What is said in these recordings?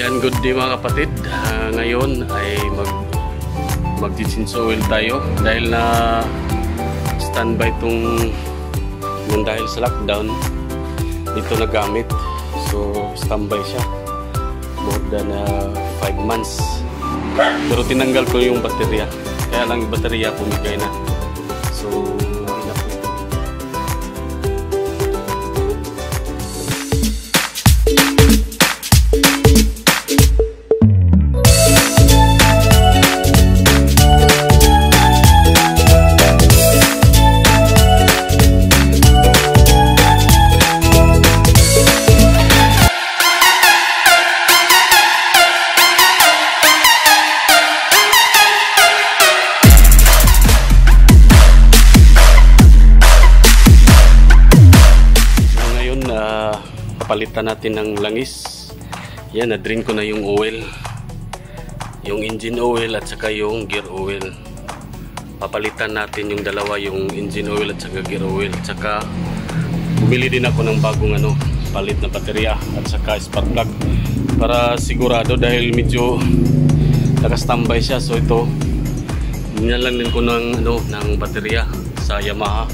Yan, good day mga kapatid. Ngayon ay mag-change oil tayo dahil na standby itong dahil sa lockdown dito na gamit. So standby siya more than 5 months. Pero tinanggal ko yung baterya, kaya lang yung baterya pumigay na. So hindi na po. Palitan natin ng langis. Yan, na-drain ko na yung oil, yung engine oil at saka yung gear oil. Papalitan natin yung dalawa, yung engine oil at saka gear oil. At saka bumili din ako ng bagong palit na baterya at saka spark plug para sigurado, dahil medyo naka-standby siya. So ito, nilalan din ko ng baterya sa Yamaha.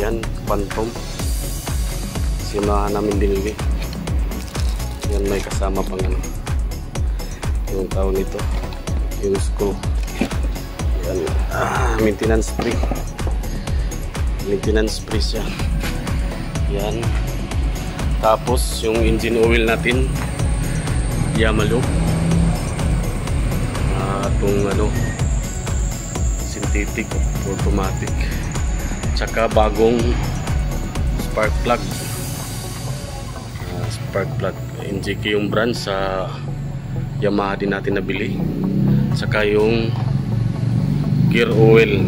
Yan, Phantom. Sinahan namin binili. Yan, may kasama pang yung tawag nito, yung screw. Yan, maintenance spray. Maintenance spray siya. Yan. Tapos yung engine oil natin, Yamaha. Itong synthetic automatic. Tsaka bagong spark plug. Spark plug NGK yung brand, sa Yamaha din natin nabili. Saka yung gear oil,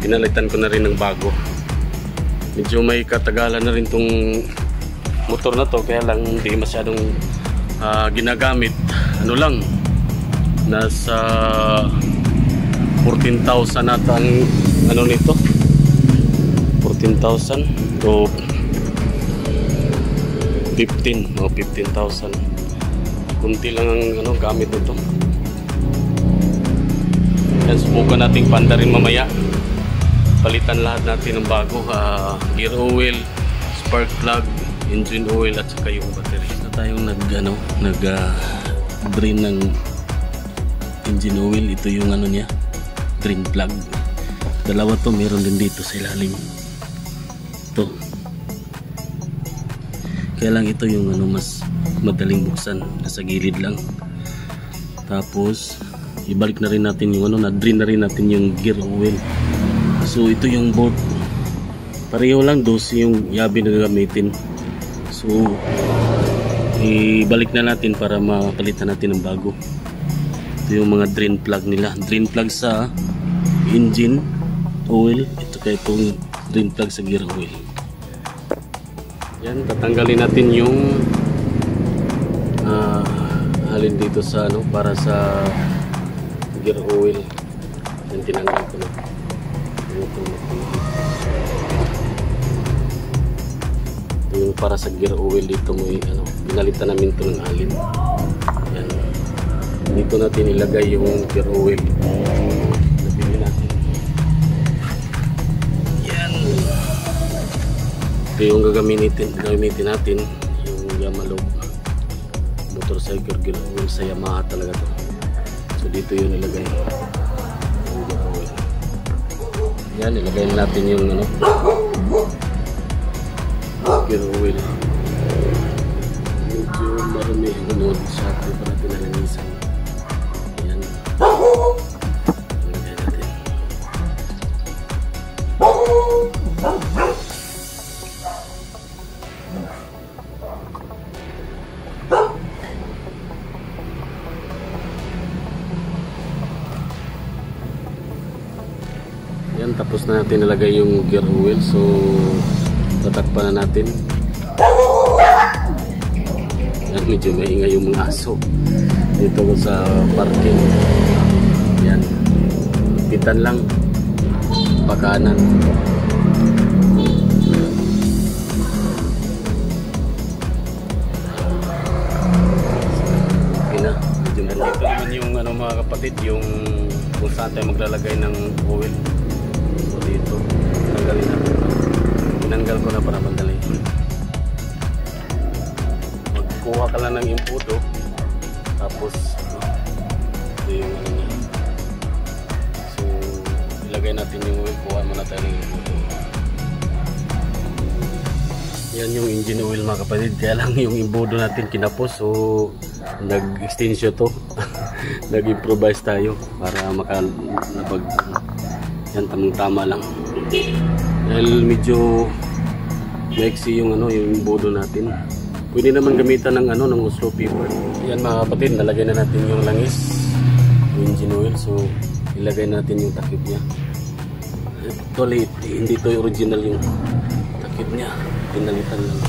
pinalitan ko na rin ng bago. Medyo may katagalan na rin tong motor na to, kaya lang hindi masyadong ginagamit. Nasa 14,000 nata ang nito, 14,000 o 15,000. Kunti lang ang gamit nito. Yan, subukan nating panda rin mamaya. Palitan lahat natin ng bago, gear oil, spark plug, engine oil at saka yung battery. Na tayong nag-drain ng engine oil. Ito yung niya, drain plug. Dalawa to, meron din dito sa ilalim. Ito. Kaya lang ito yung mas madaling buksan, nasa gilid lang. Tapos ibalik na rin natin yung na-drain na rin natin yung gear oil. So ito yung bolt. Pareho lang, 12 yung yabi na gamitin. So ibalik na natin para mapalitan natin ng bago. Ito yung mga drain plug nila. Drain plug sa engine oil, ito kaya itong drain plug sa gear oil. Yan, tatanggalin natin yung halin dito sa para sa gear oil. Yan, tinanggal ko na. Ito yung para sa gear oil dito mo binalitan namin ito ng halin. Yan, dito natin ilagay yung gear oil. Ito yung gagamitin natin, yung Yamaha motorcycle gear oil sa Yamaha talaga to. So dito yun ilagay yung gear oil. Yan, ilagay natin yung gear oil. Medyo marami yung sa atin para natin nalinisan. Yan, ilagay natin. Yan, tapos na natin nilagay yung gear oil. So tatakpan na natin. Yan, medyo maingay yung mga aso dito sa parking. Yan, titan lang pakanan. kapatid yung kung saan tayo maglalagay ng oil. So dito, tanggalin natin. Tinanggal ko na para madali. Magkuha ka lang ng impudo. Tapos ito yung ano niya. So ilagay natin yung oil. Kuha muna tayo ng impudo. Yan yung engine oil mga kapatid. Kaya lang yung imbudo natin kinapos. So nag-extension to. Nag-improvise tayo para makalabag. Yan, tamang-tama lang. Dahil medyo maiksi yung ano, yung imbudo natin. Pwede naman gamitan ng ano, ng Oslo paper. Yan mga kapatid, nalagay na natin yung langis, yung engine oil. So ilagay natin yung takip niya. Actually, hindi to original yung takip niya. Pinalitan lang.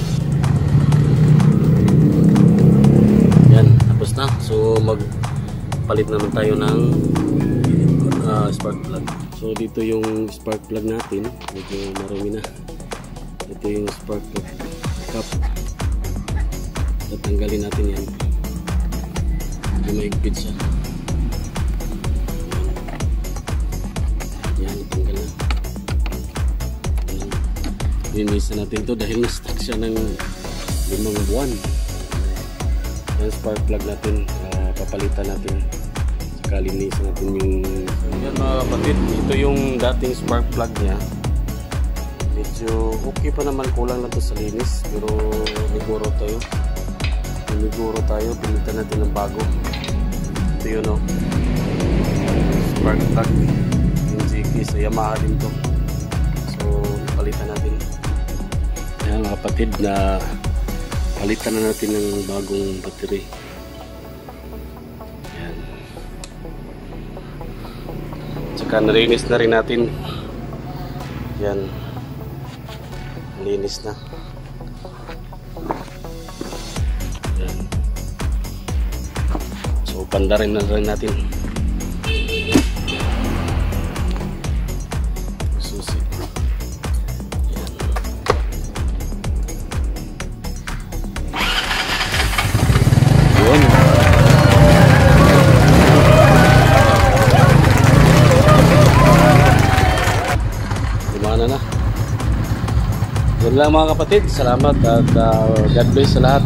Yan, tapos na. So magpalit naman tayo ng spark plug. So dito yung spark plug natin. Medyo marumi na. Ito yung spark plug cap. Tatanggalin natin yan. Medyo maigpit siya. Yan, tanggal na. Linisan natin to dahil na-stuck siya ng 5 buwan. Yung spark plug natin, papalitan natin. Saka linisan natin yung... Yan mga kapatid, ito yung dating spark plug niya. Medyo okay pa naman, kulang na to sa linis. Pero niguro tayo, pilitan natin ng bago. Ito yun o. Spark plug. Yung GK sa Yamaha din to. So, palitan natin. Ayan mga kapatid, na palitan na natin ng bagong battery. Ayan. Tsaka nalinis na rin natin. Ayan. Nalinis na. Ayan. So pandarin na rin natin. Susi. Gumana na. Yan lang mga kapatid. Salamat at God bless sa lahat.